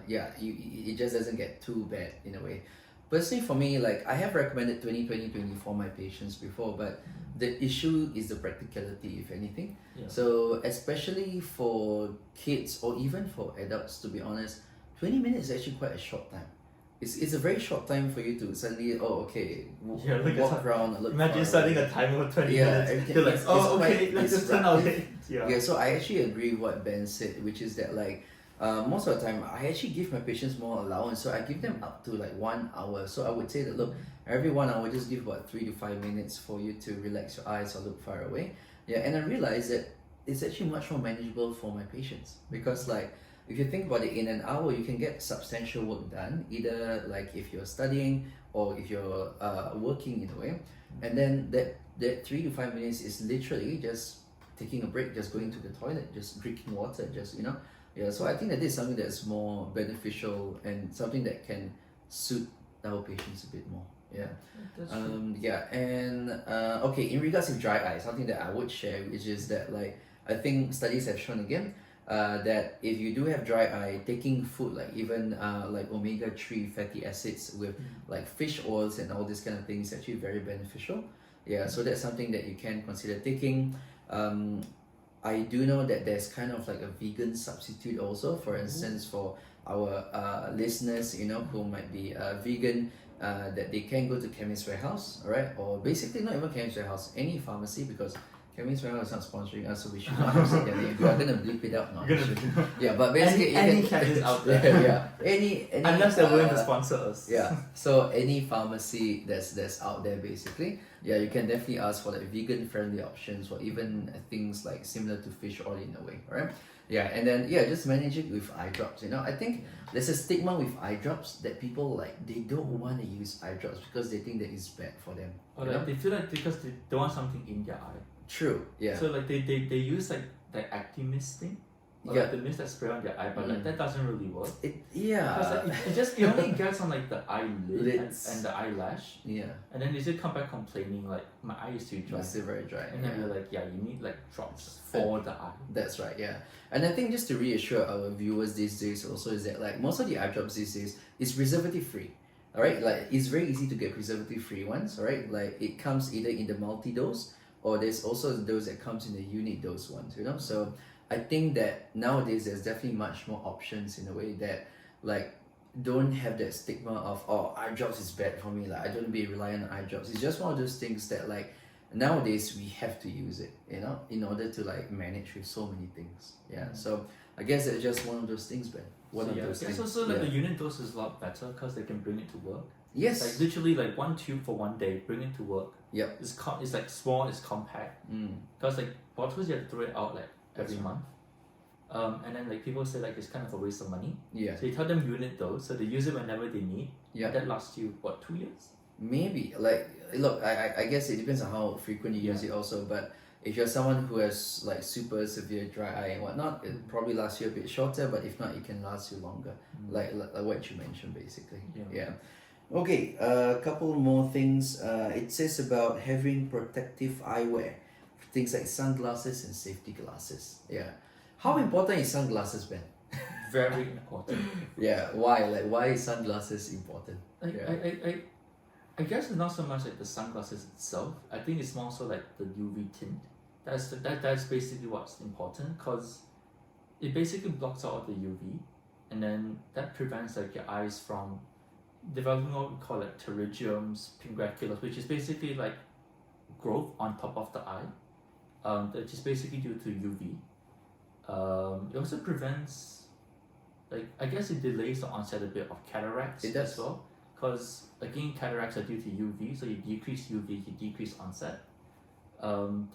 it just doesn't get too bad in a way. Personally, for me, like I have recommended 20/20/20 for my patients before, but the issue is the practicality, if anything. Yeah. So especially for kids or even for adults, to be honest, 20 minutes is actually quite a short time. It's a very short time for you to suddenly Look at walk that. around, look Imagine far setting away. a timer of 20 Yeah, minutes. everything You're like, is- oh, it's okay, quite let's just turn out disruptive. it. Yeah. Yeah, so I actually agree with what Ben said, which is that like most of the time I actually give my patients more allowance, so I give them up to like 1 hour. So I would say that look, every 1 hour just give about 3 to 5 minutes for you to relax your eyes or look far away. Yeah, and I realized that it's actually much more manageable for my patients because like if you think about it, in an hour you can get substantial work done, either like if you're studying or if you're working in a way, and then that 3 to 5 minutes is literally just taking a break, just going to the toilet, just drinking water, just yeah. So I think that this is something that's more beneficial and something that can suit our patients a bit more. Yeah. That's true. Yeah, and okay, in regards to dry eye, something that I would share, which is that like I think studies have shown again that if you do have dry eye, taking food like even like omega-3 fatty acids with like fish oils and all this kind of things is actually very beneficial. Yeah, so that's something that you can consider taking. I do know that there's kind of like a vegan substitute also, for instance, for our listeners, who might be vegan, that they can go to Chemist Warehouse, alright, or basically not even Chemist Warehouse, any pharmacy, because Chemist Warehouse is not sponsoring us, so we should not have said their name. We're gonna bleep it out now. Yeah, but basically any you chemist out there. yeah, any Unless they're willing to sponsor us. yeah, so any pharmacy that's out there, basically, yeah, you can definitely ask for like vegan friendly options or even things like similar to fish oil in a way, right? Yeah, and then just manage it with eye drops. I think there's a stigma with eye drops that people like they don't want to use eye drops because they think that it's bad for them. Or like they feel like because they want something in their eye. True. Yeah. So like they use like the actimist thing. Or like the mist that spray on their eye, but like that doesn't really work. Because like, it only gets on like the eyelid and the eyelash. Yeah. And then they still come back complaining like my eye is too dry. It's still very dry. And then we're like, you need like drops for the eye. That's right, yeah. And I think just to reassure our viewers these days also is that like most of the eye drops these days is preservative free. Alright, like it's very easy to get preservative free ones, alright? Like it comes either in the multi-dose or there's also those that comes in the unit dose ones, So I think that nowadays there's definitely much more options in a way that like don't have that stigma of eye drops is bad for me, like I don't be reliant on eye drops. It's just one of those things that like nowadays we have to use it, in order to like manage with so many things. Yeah. So I guess it's just one of those things, Ben. One of those things. So like the unit dose is a lot better because they can bring it to work. Yes. Like literally like 1 tube for 1 day, bring it to work. Yep. It's like small, it's compact. Because like bottles you have to throw it out like every month. And then like people say like it's kind of a waste of money. Yeah. So you tell them unit dose, so they use it whenever they need. Yeah. That lasts you 2 years? Maybe. Like look, I guess it depends on how frequent you use it also, but if you're someone who has like super severe dry eye and whatnot, it probably lasts you a bit shorter, but if not, it can last you longer. Like what you mentioned basically. Yeah. Okay, a couple more things. It says about having protective eyewear, things like sunglasses and safety glasses. Yeah. How important is sunglasses, Ben? Very important. Yeah. Why? Like, why is sunglasses important? I guess it's not so much like the sunglasses itself. I think it's more so like the UV tint. That's basically what's important because it basically blocks out all the UV, and then that prevents like your eyes from developing what we call like pterygiums, pinguiculus, which is basically like growth on top of the eye, which is basically due to UV. It also prevents, like I guess it delays the onset a bit of cataracts as well. Because again, cataracts are due to UV, so you decrease UV, you decrease onset.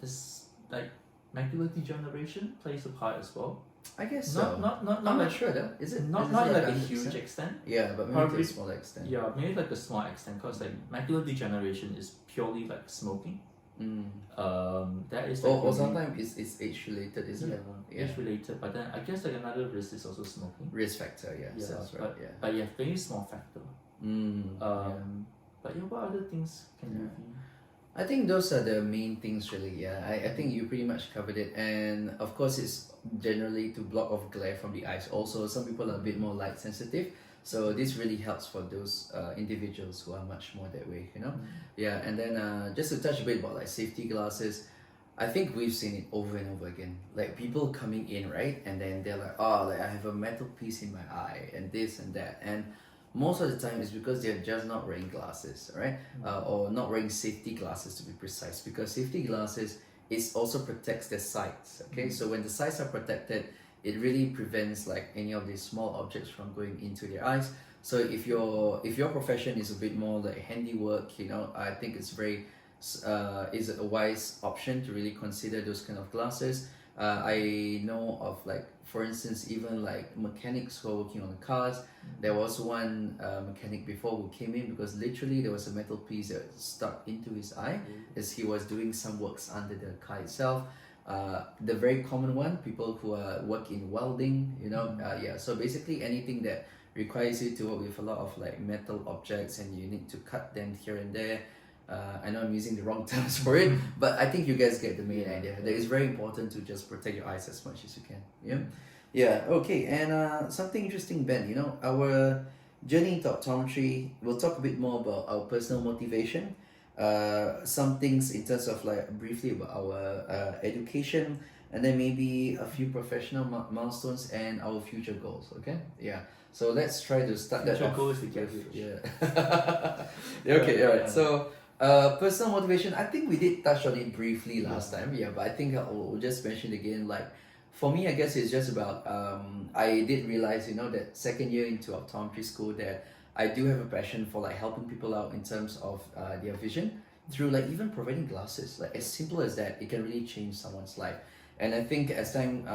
This like macular degeneration plays a part as well. I guess so. Not I'm not sure though. Is it not like a huge extent? Yeah, but maybe to a small extent. Yeah, maybe like a small extent, because like macular degeneration is purely like smoking. That is Or really, sometimes it's age related, isn't it? Yeah. age related. But then I guess like another risk is also smoking. Risk factor, yeah. Sounds right. But yeah, very small factor. But yeah, what other things can you be? I think those are the main things really, yeah. I think you pretty much covered it, and of course it's generally to block off glare from the eyes. Also, some people are a bit more light sensitive, so this really helps for those individuals who are much more that way, you know. Yeah, and then just to touch a bit about like safety glasses, I think we've seen it over and over again. Like people coming in, right, and then they're like, oh, like I have a metal piece in my eye and this and that, and most of the time it's because they're just not wearing glasses, right? Or not wearing safety glasses to be precise, because safety glasses is also protects their sights, okay? So when the sights are protected, it really prevents like any of these small objects from going into their eyes. So if your profession is a bit more like handiwork, you know, I think it's very is a wise option to really consider those kind of glasses. I know of like, for instance, even like mechanics who are working on the cars. There was one mechanic before who came in because literally there was a metal piece that stuck into his eye as he was doing some works under the car itself. The very common one, people who work in welding, you know, yeah. So basically anything that requires you to work with a lot of like metal objects and you need to cut them here and there. I know I'm using the wrong terms for it, but I think you guys get the main idea. That it's very important to just protect your eyes as much as you can. Yeah, okay. And something interesting, Ben, you know, our journey into optometry, we'll talk a bit more about our personal motivation, some things in terms of like briefly about our education, and then maybe a few professional milestones and our future goals, okay? Yeah. So let's try to start that off. Goal is to get rich. Yeah. Okay, alright. So personal motivation, I think we did touch on it briefly last time, but I think I'll just mention it again. Like for me, I guess it's just about I did realize, you know, that second year into optometry school that I do have a passion for like helping people out in terms of their vision through like even providing glasses. Like as simple as that, it can really change someone's life. And I think as time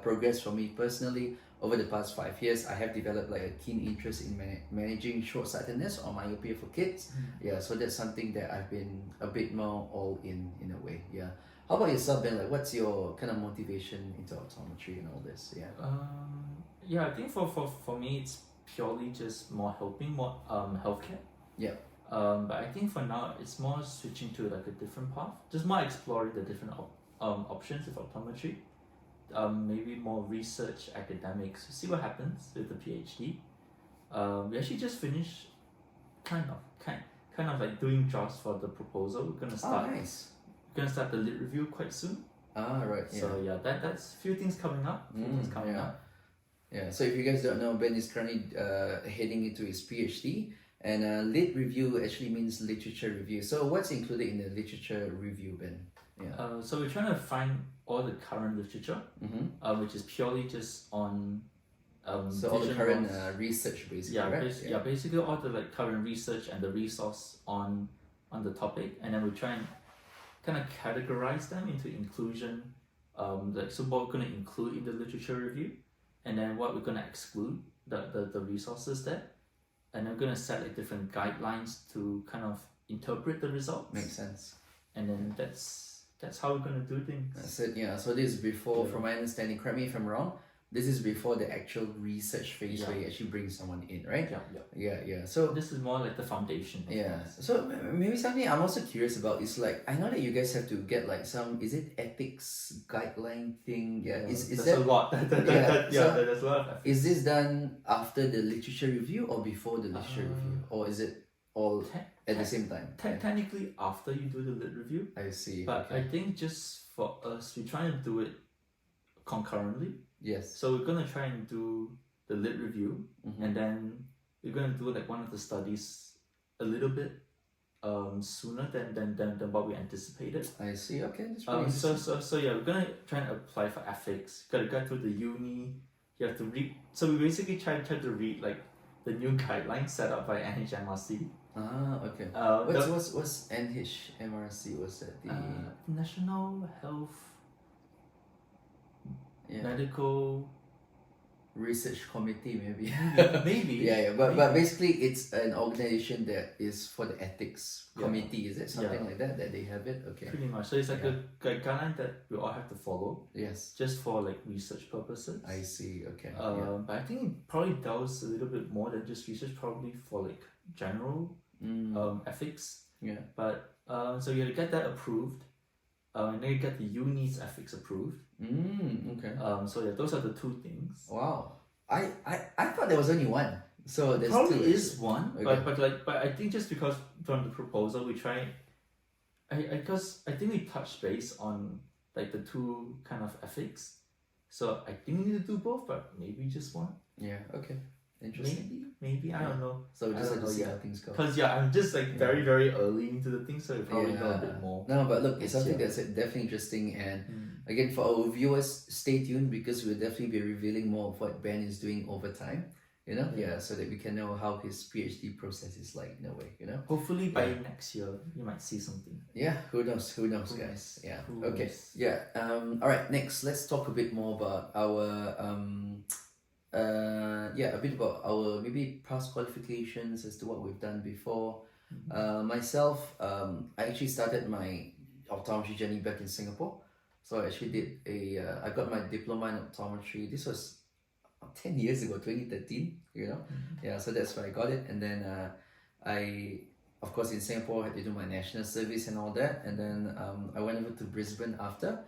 progressed for me personally, over the past 5 years, I have developed like a keen interest in managing short-sightedness or myopia for kids. Yeah, so that's something that I've been a bit more all in a way. Yeah. How about yourself, Ben? Like, what's your kind of motivation into optometry and all this? Yeah. I think for me, it's purely just more helping, more healthcare. Yeah. But I think for now, it's more switching to like a different path, just more exploring the different options with optometry. Maybe more research, academics, see what happens with the PhD. We actually just finished kind of like doing drafts for the proposal. We're gonna start. Oh, nice. We're gonna start the lit review quite soon. Right. Yeah. So yeah, that's a few things coming up. Yeah. So if you guys don't know, Ben is currently heading into his PhD, and lit review actually means literature review. So what's included in the literature review, Ben? Yeah. So we're trying to find all the current literature, which is purely just on so all the current research basically, right? Basically all the like current research and the resource on the topic, and then we try and kind of categorize them into inclusion, like so what we're going to include in the literature review, and then what we're going to exclude, the resources there, and then we're going to set like different guidelines to kind of interpret the results. Makes sense. And then that's how we're gonna do things. That's it. Yeah. So this is before, from my understanding, correct me if I'm wrong, this is before the actual research phase where you actually bring someone in, right? Yeah. So this is more like the foundation. So maybe something I'm also curious about is like, I know that you guys have to get like some, is it ethics guideline thing? Is that a lot? There's a lot of ethics. Is this done after the literature review or before the literature review, or is it all at the same time? Technically after you do the lit review. I see. But I think just for us, we try and do it concurrently. Yes. So we're gonna try and do the lit review, and then we're gonna do like one of the studies a little bit sooner than what we anticipated. I see. Okay, that's really so yeah, we're gonna try and apply for ethics. Gotta go through the uni. You have to read. So we basically try to read like the new guidelines set up by NHMRC. Okay. What's NHMRC? Was that the National Health Medical research committee, maybe. Maybe. Yeah, but basically it's an organization that is for the ethics Yeah. committee. Is it something Yeah. like that they have it? Okay. Pretty much. So it's like Yeah. a guideline that we all have to follow, Yes. just for like research purposes. I see. Okay. But I think it probably delves a little bit more than just research, probably for like general ethics. Yeah. But so you have to get that approved, and then you get the uni's ethics approved. Okay. So yeah, those are the two things. Wow. I thought there was only one. So there's Probably two. is one, Okay. but I think just because from the proposal we try, because I think we touched base on like the two kind of ethics, so I think we need to do both, but maybe just one. Yeah. Okay. Interesting. Maybe I don't know. So we just I have don't to know see yet. how things go. Cause yeah, I'm just like very early into the thing, so we probably know a bit more. No, but look, it's Yes, something yeah. that's definitely interesting, and again, for our viewers, stay tuned because we'll definitely be revealing more of what Ben is doing over time. You know, so that we can know how his PhD process is like in a way. You know, Hopefully by next year you might see something. yeah. Who knows? Who knows, Who guys? Yeah. Who Okay. knows? Yeah. All right. Next, let's talk a bit more about our a bit about our maybe past qualifications as to what we've done before. Myself, I actually started my optometry journey back in Singapore. So I actually did I got my diploma in optometry. This was 10 years ago, 2013, you know? Yeah, so that's where I got it. And then I, of course, in Singapore, I had to do my national service and all that. And then I went over to Brisbane after.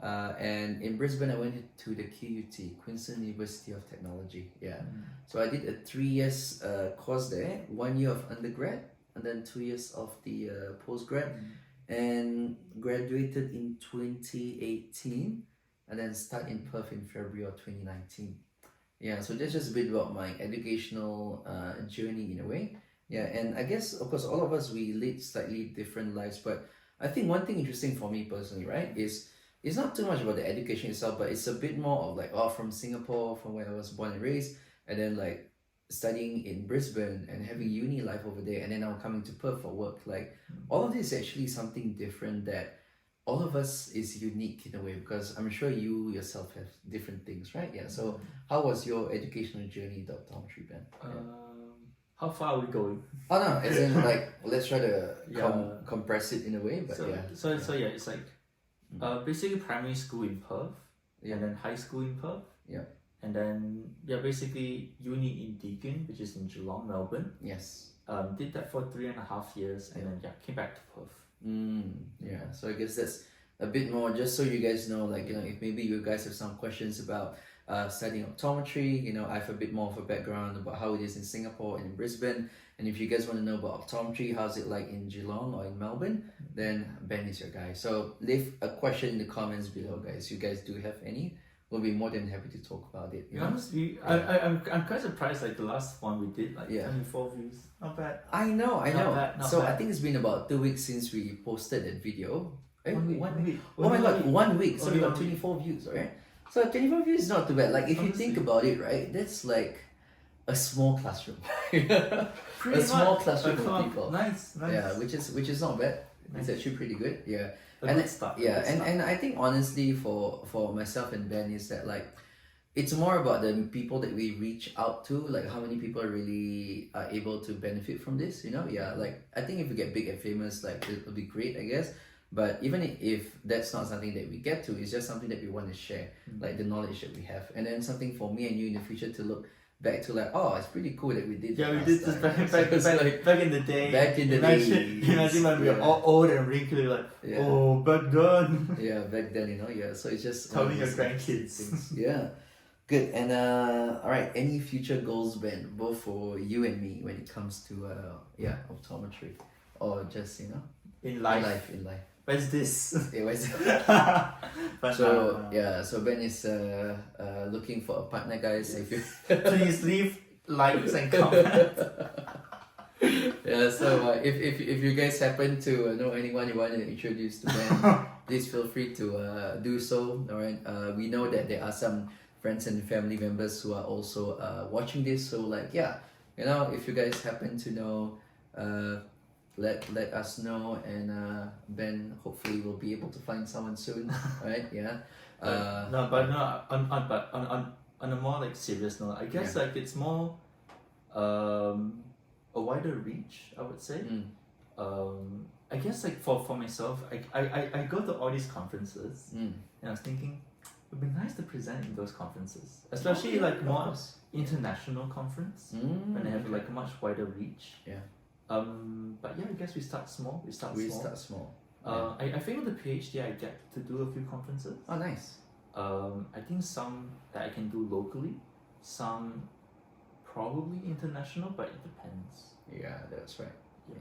And in Brisbane, I went to the QUT, Queensland University of Technology. Yeah. So I did a 3 years course there, 1 year of undergrad, and then 2 years of the postgrad, and graduated in 2018, and then start in Perth in February of 2019. Yeah, so that's just a bit about my educational journey in a way. Yeah, and I guess, of course, all of us, we lead slightly different lives, but I think one thing interesting for me personally, right, is it's not too much about the education itself, but it's a bit more of like, from Singapore, from where I was born and raised, and then like studying in Brisbane and having uni life over there, and then now coming to Perth for work. Like all of this is actually something different that all of us is unique in a way, because I'm sure you yourself have different things, right? Yeah. So how was your educational journey in the optometry, Ben? How far are we going? Oh no, as in like let's try to compress it in a way, but So it's like basically primary school in Perth, and then high school in Perth, and then basically uni in Deakin, which is in Geelong, Melbourne. Yes. Did that for 3.5 years, and then came back to Perth. Yeah, so I guess that's a bit more just so you guys know, like, you know, if maybe you guys have some questions about studying optometry, you know, I have a bit more of a background about how it is in Singapore and in Brisbane, and if you guys want to know about optometry, how's it like in Geelong or in Melbourne, then Ben is your guy. So leave a question in the comments below, guys. You guys do have any, we'll be more than happy to talk about it. You know? Honestly, I'm quite surprised. Like the last one we did, like 24 views. Not bad. I know. Not So bad. I think it's been about 2 weeks since we posted that video. 1 week. Oh my god, 1 week. So we got 1 week. 24 views, right? So 24 views is not too bad. Like if you think about it, right, that's like a small classroom. Pretty small much. classroom of people. Nice. Yeah, which is not bad. It's actually pretty good. Yeah. A good start. And I think honestly for myself and Ben is that like it's more about the people that we reach out to, like how many people really are able to benefit from this, you know? Yeah, like I think if we get big and famous, like it'll be great, I guess. But even if that's not something that we get to, it's just something that we want to share, like the knowledge that we have. And then something for me and you in the future to look back to like, oh, it's pretty cool that we did Yeah, we last did this time. back in the day. Back in the Imagine days. when we were all old and wrinkly, like, oh, back then. Yeah, back then, you know, yeah. So it's just Telling your these grandkids. things. Yeah. Good. And all right, any future goals, Ben, both for you and me when it comes to optometry, or just, you know, In life. in life. Where's this? Yeah, where's But so Ben is looking for a partner, guys. If you please leave likes and comments. yeah, so if you guys happen to know anyone you want to introduce to Ben, please feel free to do so. All right. We know that there are some friends and family members who are also watching this. So like, yeah, you know, if you guys happen to know, let us know, and Ben hopefully will be able to find someone soon. Right? Yeah. On on a more like serious note, I guess Yeah. like it's more a wider reach, I would say. I guess like for myself, I go to all these conferences and I was thinking it'd be nice to present in those conferences, especially like more international conference when they have like a much wider reach. Yeah. But yeah, I guess we start small. We start small. I think with the PhD I get to do a few conferences. Oh, nice. I think some that I can do locally, some probably international, but it depends. Yeah, that's right.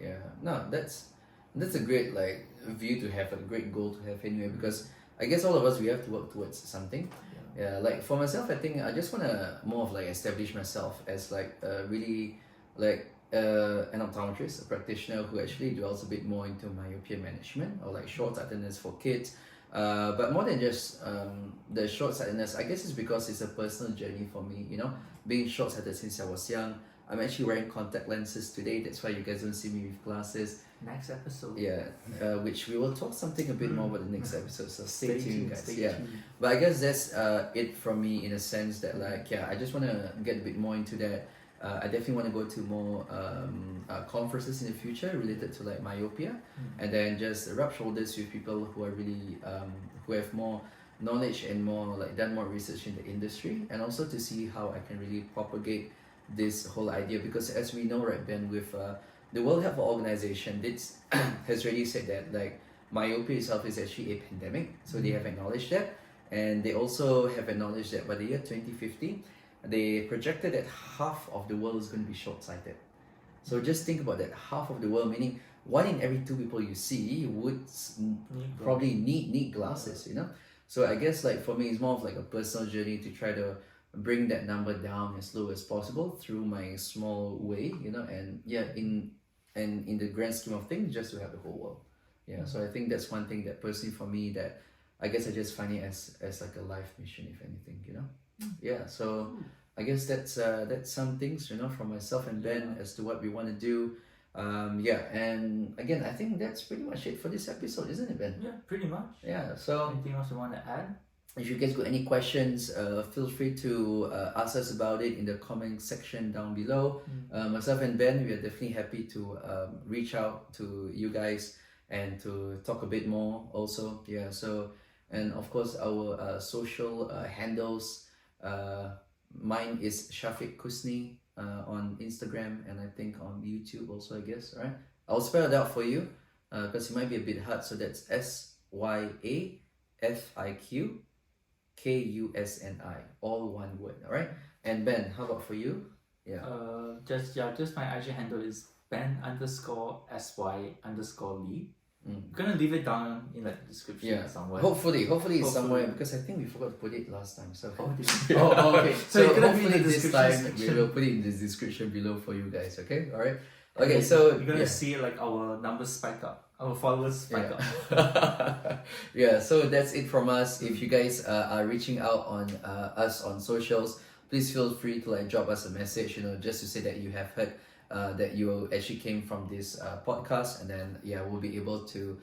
Yeah. No, that's a great like view to have, a great goal to have anyway, because I guess all of us, we have to work towards something. Yeah, like for myself, I think I just want to more of like establish myself as like really like an optometrist, a practitioner who actually dwells a bit more into myopia management or like short-sightedness for kids. But more than just the short-sightedness, I guess it's because it's a personal journey for me, you know, being short-sighted since I was young. I'm actually wearing contact lenses today, that's why you guys don't see me with glasses. Next episode. Yeah, which we will talk something a bit more about the next episode, so stay tuned guys. Stay tuned. But I guess that's it from me in a sense that like, yeah, I just want to get a bit more into that. I definitely want to go to more conferences in the future related to like myopia, and then just rub shoulders with people who are really who have more knowledge and more like done more research in the industry, and also to see how I can really propagate this whole idea, because as we know, right, Ben, with the World Health Organization, this has already said that like myopia itself is actually a pandemic, so they have acknowledged that, and they also have acknowledged that by the year 2050 they projected that half of the world is going to be short-sighted. So just think about that, half of the world, meaning 1 in every 2 people you see would probably need glasses, you know. So I guess like for me, it's more of like a personal journey to try to bring that number down as low as possible through my small way, you know, and yeah, in the grand scheme of things, just to have the whole world. Yeah, so I think that's one thing that personally for me, that I guess I just find it as like a life mission, if anything, you know. Yeah, so I guess that's some things, you know, from myself and Ben as to what we want to do. Yeah, and again, I think that's pretty much it for this episode, isn't it, Ben? Yeah, pretty much. Yeah, so anything else you want to add? if you guys got any questions, feel free to ask us about it in the comment section down below. Myself and Ben, we are definitely happy to reach out to you guys and to talk a bit more also. Yeah, so, and of course our social handles, mine is Syafiq Kusni on Instagram, and I think on YouTube also, I guess, right? I'll spell it out for you because it might be a bit hard. So that's SYAFIQ KUSNI, all one word, all right? And Ben, how about for you? Yeah. Just my IG handle is Ben_SY_Lee. I'm gonna leave it down in like the description somewhere. Hopefully it's somewhere, because I think we forgot to put it last time. So okay. So it's gonna be in hopefully the this time section. we will put it in the description below for you guys. Okay, all right. Okay, so you're gonna see like our numbers spike up, our followers spike up. Yeah, so that's it from us. If you guys are reaching out on us on socials, please feel free to like drop us a message, you know, just to say that you have heard that you actually came from this podcast, and then we'll be able to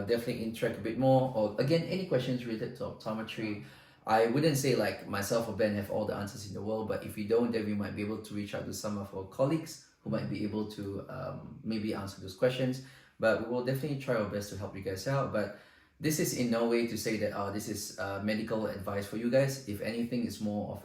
definitely interact a bit more, or again, any questions related to optometry. I wouldn't say like myself or Ben have all the answers in the world, but if we don't, then we might be able to reach out to some of our colleagues who might be able to maybe answer those questions. But we will definitely try our best to help you guys out. But this is in no way to say that this is medical advice for you guys. If anything, it's more of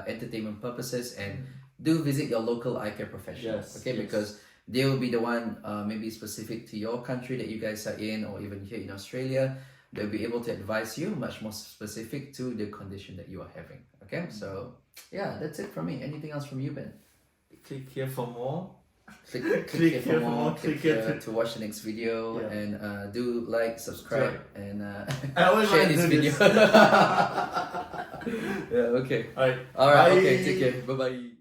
entertainment purposes, and do visit your local eye care professional, because they will be the one maybe specific to your country that you guys are in, or even here in Australia. They'll be able to advise you much more specific to the condition that you are having. Okay, so yeah, that's it from me. Anything else from you, Ben? Click here for more. Click here for more. Click here to watch the next video, and do like, subscribe, and share this video. Yeah, okay. Alright. Alright, okay, take care. Bye bye.